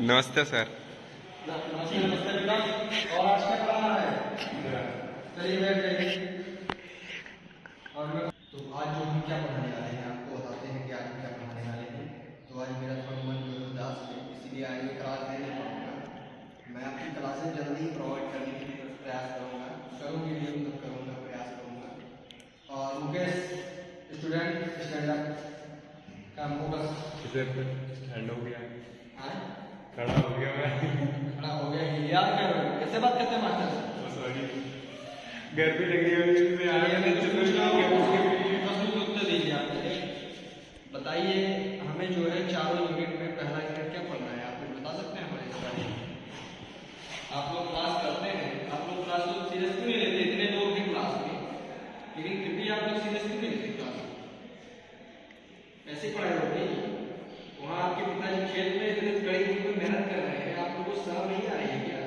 नमस्ते सर। नमस्ते बेटा। और आज क्या पढ़ाना है? चलिए बैठ जाइए। और तो आज जो हम क्या पढ़ाने वाले हैं आपको बताते हैं कि आज हम क्या पढ़ाने वाले हैं। तो आज मेरा थोड़ा मन जो है उदास है, इसलिए आज ये क्लास दे नहीं पाऊँगा। मैं आपकी क्लासेस जल्दी ही प्रोवाइड करने के लिए प्रयास करूँगा, प्रयास करूँगा। और मुकेश स्टूडेंट स्टैंड अप, काम फोकस। ठंड हो गया, हाँ खड़ा हो गया मैं। खड़ा हो गया कि यार क्या कैसे बात करते हैं मास्टर से? सॉरी, गर्मी लगी हुई है। प्रश्न के उत्तर दीजिए आप। बताइए हमें जो है चारों यूनिट में पहला यूनिट क्या पढ़ना है, आप कुछ बता सकते हैं हमारे इस बारे में? आप लोग क्लास करते हैं, आप लोग क्लास को सीरियस क्यों नहीं लेते? इतने लोग हैं क्लास में, लेकिन फिर भी आप लोग सीरियस क्यों नहीं लेते क्लास में? ऐसी पढ़ाई होगी वहाँ आपके पिताजी खेत में इतने कड़ी धूप में मेहनत कर रहे हैं, आप लोगों को शर्म नहीं आ रही है क्या?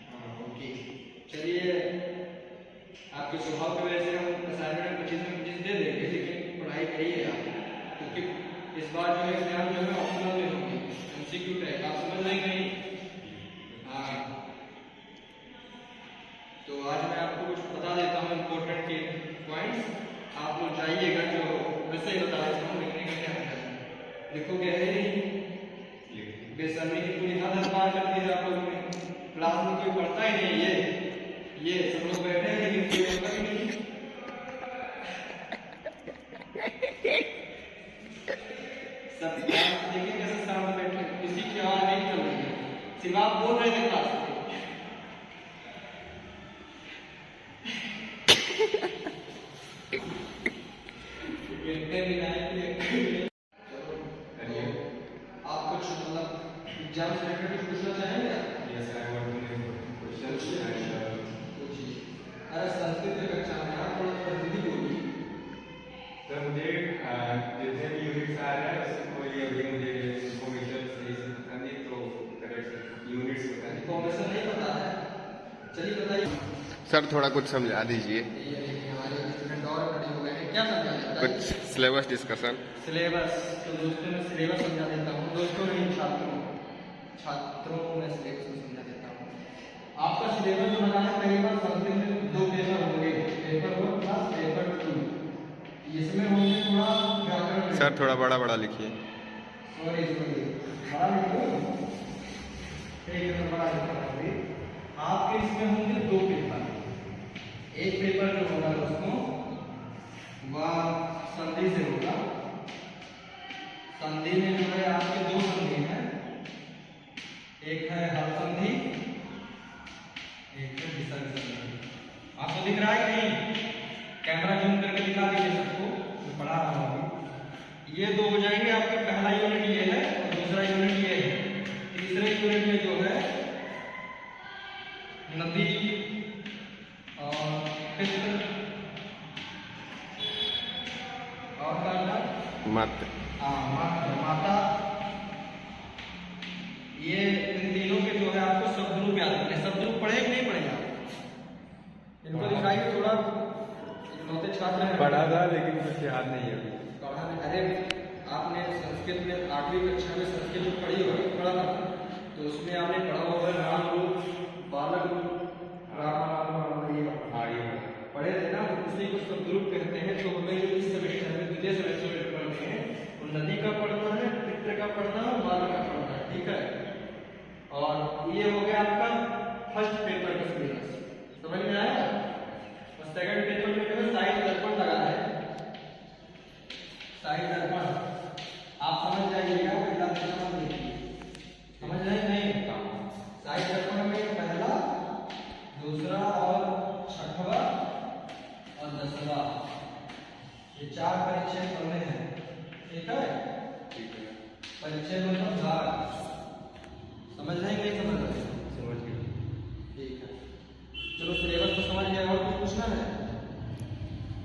हाँ ओके, चलिए आपके स्वभाव की वजह से हम असाइनमेंट में कुछ दे देंगे, लेकिन पढ़ाई करिए आप, क्योंकि इस बार जो एग्जाम जो है ऑप्शनल में होगी, एमसीक्यू टाइप, आप समझ रहे हैं? हाँ तो आज मैं आपको कुछ बता देता हूँ इम्पोर्टेंट के पॉइंट्स, आप लोग जाइएगा, जो वैसे ही बता देता हूँ, लिखने का क्या है। लिखोगे बेशर्मी की पूरी हद पार कर दी है आप लोगों ने। क्लास में कोई पढ़ता ही नहीं, ये सब लोग बैठे हैं लेकिन कोई पढ़ता ही नहीं। सब देखिए कैसे शांत बैठे, किसी की आवाज नहीं निकल रही है, सिर्फ आप बोल रहे थे क्लास में। आप कुछ मतलब एग्जाम से रिलेटेड कुछ पूछना चाहेंगे? अरे संस्कृत की कक्षा में आप थोड़ा हिंदी बोलिए। सर मुझे जितने भी यूनिट्स आ रहे हैं उसको अभी मुझे इन्फॉर्मेशन सही से पता नहीं, तो करेक्ट यूनिट्स बता दीजिए। इन्फॉर्मेशन नहीं पता है? चलिए बताइए सर, थोड़ा कुछ समझा दीजिए। हमारे स्टूडेंट और खड़े हो गए हैं, क्या समझा देता कुछ सिलेबस डिस्कशन। सिलेबस? तो दोस्तों मैं सिलेबस समझा देता हूँ, दोस्तों नहीं छात्रों में सिलेबस को समझा देता हूँ। आपका सिलेबस जो बना है, पहली बार संस्कृत में 2 पेपर होंगे, पेपर 1 प्लस पेपर 2। इसमें होंगे थोड़ा व्याकरण। सर थोड़ा बड़ा बड़ा लिखिए। सॉरी बड़ा लिखो, एक बड़ा लिखा होंगे आपके। इसमें होंगे 2 पेपर। एक पेपर जो होगा दोस्तों वह संधि से होगा। संधि में जो है आपके 2 संधि हैं, एक है हल संधि, एक है विसर्ग संधि। आपको दिख रहा है कि नहीं? कैमरा जूम करके दिखा दीजिए सबको, मैं पढ़ा रहा हूँ अभी। ये 2 हो जाएंगे आपके। पहला यूनिट ये है और दूसरा यूनिट ये है। तीसरे यूनिट में जो है नदी और पित्र और मात्र। माता, ये इन तीनों के जो है आपको शब्द रूप याद रखने। शब्द रूप पढ़े कि नहीं पढ़े आप? इनको दिखाइए थोड़ा, इकलौते छात्र हैं। पढ़ा था लेकिन कुछ याद नहीं है अभी। पढ़ा नहीं? अरे आपने संस्कृत में 8वीं कक्षा में संस्कृत जो पढ़ी होगी, पढ़ा था, तो उसमें आपने पढ़ा होगा राम रूप, बालक रूप, पढ़े थे ना? उसी को शब्द रूप कहते हैं। तो हमें जो इस सेमेस्टर में द्वितीय सेमेस्टर में पढ़ते हैं, वो नदी का पढ़ना है, पितृ का पढ़ना है, बालक का पढ़ना है, ठीक है? और ये हो गया आपका फर्स्ट पेपर का सिलेबस, समझ में आया? और सेकंड पेपर में जो है साहित्य दर्पण लगा है। साहित्य दर्पण आप समझ जाइएगा, समझ रहे नहीं? साहित्य दर्पण में पहला, दूसरा और छठवा और 10वां, ये 4 परिचय पढ़ने हैं, ठीक है? परिचय मतलब भाग। समझ रहे हैं कि नहीं समझ रहे? समझ गए। ठीक है, चलो सिलेबस तो समझ गया। और कुछ पूछना है?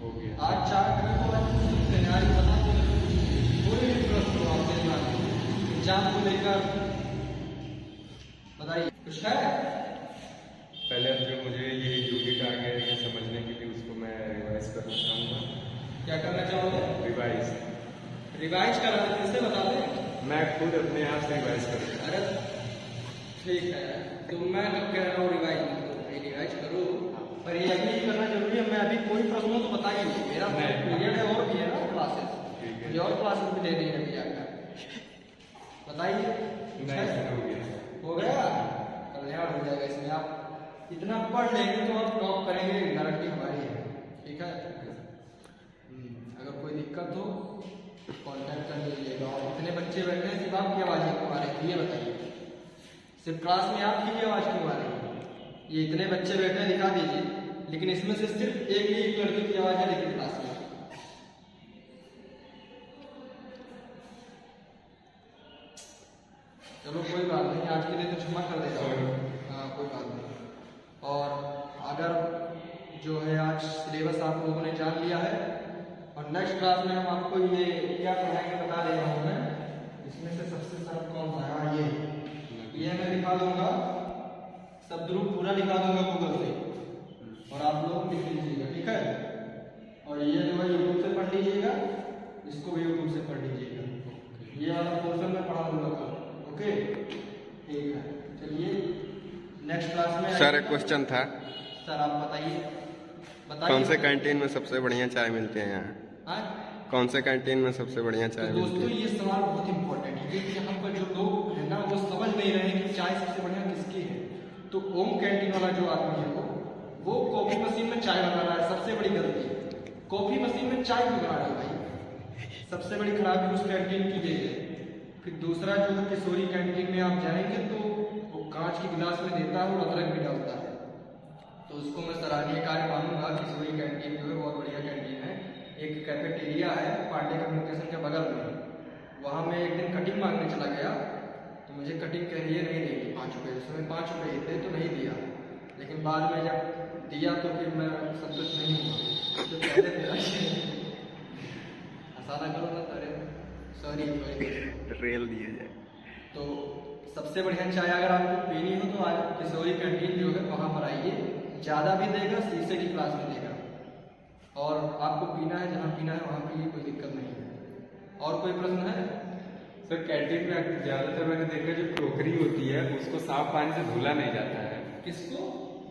हो गया। आज 4 करें तो आज कुछ तैयारी बता दो, पूरी प्रश्न हो आपके दिमाग में एग्जाम को लेकर, बताइए कुछ है? पहले जो मुझे ये यूनिट आ गया है समझने के लिए, उसको रिवाइज करा दे, किससे बता दे? मैं खुद अपने आप से रिवाइज करूँगा। अरे ठीक है, तो मैं कब कह रहा हूँ रिवाइज मत करो, भाई रिवाइज करो, पर ये अभी करना जरूरी है। मैं अभी कोई प्रश्न हो तो बताइए, मेरा पीरियड है और भी है ना क्लासेस, मुझे और क्लासेस भी दे दी है भैया का, बताइए। हो गया, कल्याण हो जाएगा इसमें। आप इतना पढ़ लेंगे तो आप टॉप करेंगे, गारंटी हमारी है, ठीक है। अगर कोई दिक्कत हो कांटेक्ट कर लीजिएगा। और इतने बच्चे बैठे हैं, सिर्फ आपकी आवाज़ क्यों आ रही है ये बताइए, सिर्फ क्लास में आपकी भी आवाज़ क्यों आ रही है? ये इतने बच्चे बैठे हैं, दिखा दीजिए, लेकिन इसमें से सिर्फ एक ही एक लड़के की आवाज़ है, लेकिन क्लास में। चलो कोई बात नहीं, आज के लिए तो क्षमा कर देगा। हाँ कोई बात नहीं। और अगर जो है आज सिलेबस आप लोगों ने जान लिया है, और नेक्स्ट क्लास में हम आपको ये क्या पढ़ाएंगे बता दे रहा हूँ मैं। इसमें से सबसे सरल कौन सा है? ये मैं लिखा दूंगा, शब्द रूप पूरा लिखा दूंगा गूगल से, और आप लोग लिख लीजिएगा, ठीक है। और ये जो है यूट्यूब से पढ़ लीजिएगा, इसको भी यूट्यूब से पढ़ लीजिएगा। ये वाला पोर्शन में पढ़ा दूंगा कल, ओके ठीक है। चलिए नेक्स्ट क्लास में सर एक क्वेश्चन था। सर आप बताइए। कौन से कैंटीन में सबसे बढ़िया चाय मिलती है यहाँ? कौन से कैंटीन में सबसे बढ़िया चाय तो मिलती है? दोस्तों ये सवाल बहुत इंपॉर्टेंट है, क्योंकि यहाँ पर जो लोग हैं ना वो समझ नहीं रहे हैं कि चाय सबसे बढ़िया किसकी है। तो ओम कैंटीन वाला जो आदमी है वो कॉफी मशीन में चाय बना रहा है, सबसे बड़ी गलती है। कॉफी मशीन में चाय क्यों बना रहा है भाई? सबसे बड़ी खराबी उस कैंटीन की ये है। फिर दूसरा जो है किशोरी कैंटीन में आप जाएंगे तो वो कांच के गिलास में देता है और अदरक भी डालता है, तो उसको मैं सराहनीय कार्य मानूंगा। किशोरी कैंटीन जो है बहुत बढ़िया कैंटीन है। एक कैफेटेरिया है पांडे कम्युनिकेशन के बगल में, वहाँ मैं एक दिन कटिंग मांगने चला गया, तो मुझे कटिंग कह रही है नहीं देगी 5 रुपये, उसमें 5 रुपये ही थे तो नहीं दिया, लेकिन बाद में जब दिया तो फिर मैं संतुष्ट नहीं हुआ। तो कहते थे हंसाना करो ना, अरे सॉरी रेल दिया जाए। तो सबसे बढ़िया चाय अगर आपको पीनी हो तो आज किशोरी कैंटीन जो है वहाँ पर आइए, ज़्यादा भी देगा, शीशे की क्लास में देगा, और आपको पीना है जहाँ पीना है वहाँ पीजिए, कोई दिक्कत नहीं है। और कोई प्रश्न है? सर कैंटीन में ज्यादातर मैंने देखा जो क्रोकरी होती है उसको साफ पानी से धुला नहीं जाता है। किसको?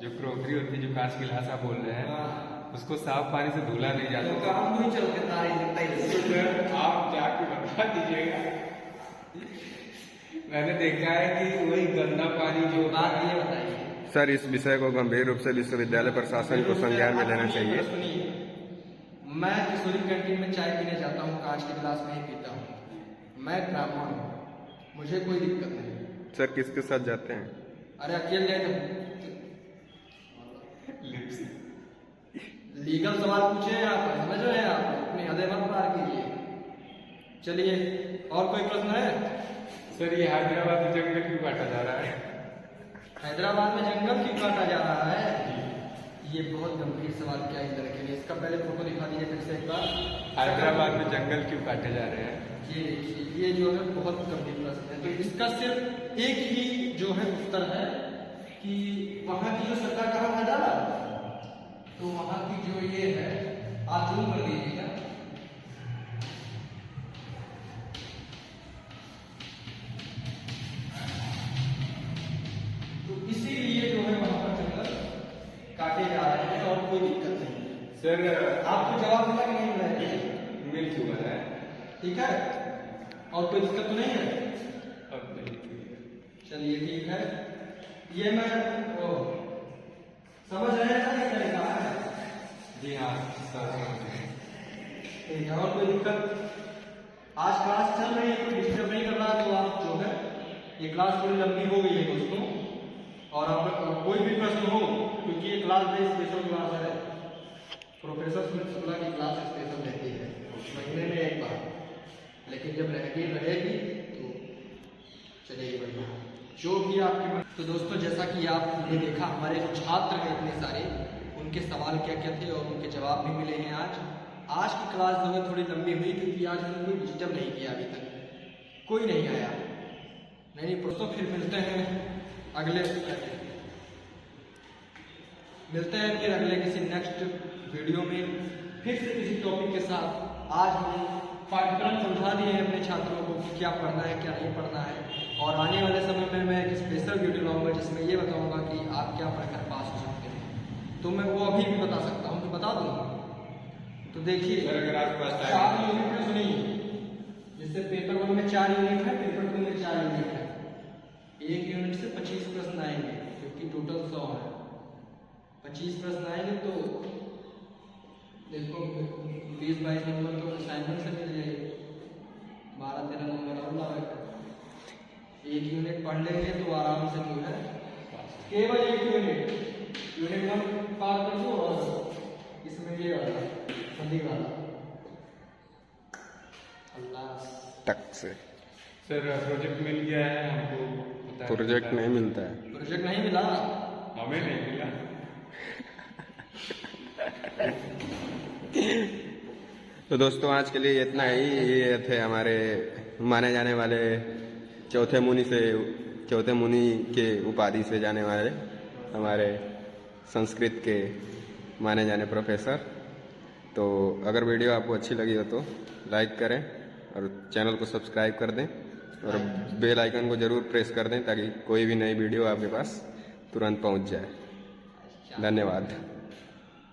जो क्रोकरी होती है, जो कांच गिलास आप बोल रहे हैं, हाँ। उसको साफ पानी से धुला नहीं जाता। तो काम नहीं चलते तारे दिखता ही। सर आप जाके बता दीजिएगा। मैंने देखा है कि वही गंदा पानी जो बात ये बताइए सर इस विषय को गंभीर रूप से विश्वविद्यालय प्रशासन को संज्ञान में लेना चाहिए। सुनिए, मैं किशोरी कैंटीन में चाय पीने जाता हूँ, कांच के गिलास में ही पीता हूँ, मैं ब्राह्मण हूँ, मुझे कोई दिक्कत नहीं। सर किसके साथ जाते हैं? अरे अकेले लीगल सवाल पूछे आप, समझ रहे हैं आप, अपनी हदें मत पार कीजिए। चलिए और कोई प्रश्न है? सर ये हैदराबाद में जंगल क्यों काटा जा रहा है? हैदराबाद में जंगल क्यों काटा जा रहा है? ये बहुत गंभीर सवाल क्या इस तरह के लिए, इसका पहले फोटो दिखा दीजिए फिर से एक बार। हैदराबाद में जंगल क्यों काटे जा रहे हैं? ये जो है बहुत गंभीर प्रश्न है। तो इसका सिर्फ एक ही जो है उत्तर है कि वहाँ की जो सरकार का है डाला, तो वहाँ की जो ये है, आप जूम कर दीजिएगा, तो इसीलिए जो है वहाँ पर जंगल काटे जा रहे हैं, और कोई दिक्कत नहीं है। सर आपको जवाब मिला कि नहीं मिला? मिल चुका है। ठीक है, और कोई दिक्कत तो नहीं है? अब नहीं। चलिए ठीक है, ये मैं समझ रहे हैं ना क्या लिखा है? जी हाँ सर। ठीक है, और कोई दिक्कत? आज क्लास चल रही है, कोई डिस्टर्ब नहीं कर रहा, तो आप जो है ये क्लास थोड़ी लंबी हो गई है दोस्तों, और आप कोई भी प्रश्न हो, क्योंकि ये क्लास बेस्ड स्पेशल क्लास है, प्रोफेसर सुमित शुक्ला की क्लास स्पेशल रहती है महीने में एक बार, लेकिन जब रहेगी तो चलेगी बढ़िया जो भी आपके। तो दोस्तों जैसा कि आपने देखा, हमारे जो छात्र हैं इतने सारे, उनके सवाल क्या क्या थे और उनके जवाब भी मिले हैं। आज की क्लास जो है थोड़ी लंबी हुई, क्योंकि आज हमने कोई डिस्टर्ब नहीं किया, अभी तक कोई नहीं आया। नहीं दोस्तों, फिर मिलते हैं अगले किसी नेक्स्ट वीडियो में, फिर से किसी टॉपिक के साथ। आज हम पाठ्यक्रम समझा दिए हैं अपने छात्रों को कि क्या पढ़ना है क्या नहीं पढ़ना है। और आने वाले समय में मैं एक स्पेशल वीडियो लाऊंगा जिसमें ये बताऊंगा कि आप क्या पढ़कर पास हो सकते हैं। तो मैं वो अभी भी बता सकता हूँ, तो बता दूँगा। तो देखिए सर अगर आपके पास 4 यूनिट में सुनिए, जैसे पेपर 1 में 4 यूनिट है, पेपर 2 में 4 यूनिट है। एक यूनिट से 25 प्रश्न आएंगे क्योंकि टोटल 100 है। 25 प्रश्न आएंगे तो देखो 20-22 नंबर तो असाइनमेंट से मिल जाएगी, 12-13 नंबर और लाएगा। एक यूनिट पढ़ लेंगे तो आराम से जो है केवल एक यूनिट 1 पास कर दो और इसमें ये वाला सदी वाला अल्लाह तक से सर प्रोजेक्ट मिल गया है हमको। प्रोजेक्ट नहीं मिलता है। प्रोजेक्ट नहीं मिला, हमें नहीं मिला। तो दोस्तों आज के लिए इतना ही। ये थे हमारे माने जाने वाले चौथे मुनि के उपाधि से जाने वाले हमारे संस्कृत के माने जाने प्रोफेसर। तो अगर वीडियो आपको अच्छी लगी हो तो लाइक करें और चैनल को सब्सक्राइब कर दें और बेल आइकन को ज़रूर प्रेस कर दें ताकि कोई भी नई वीडियो आपके पास तुरंत पहुंच जाए। धन्यवाद।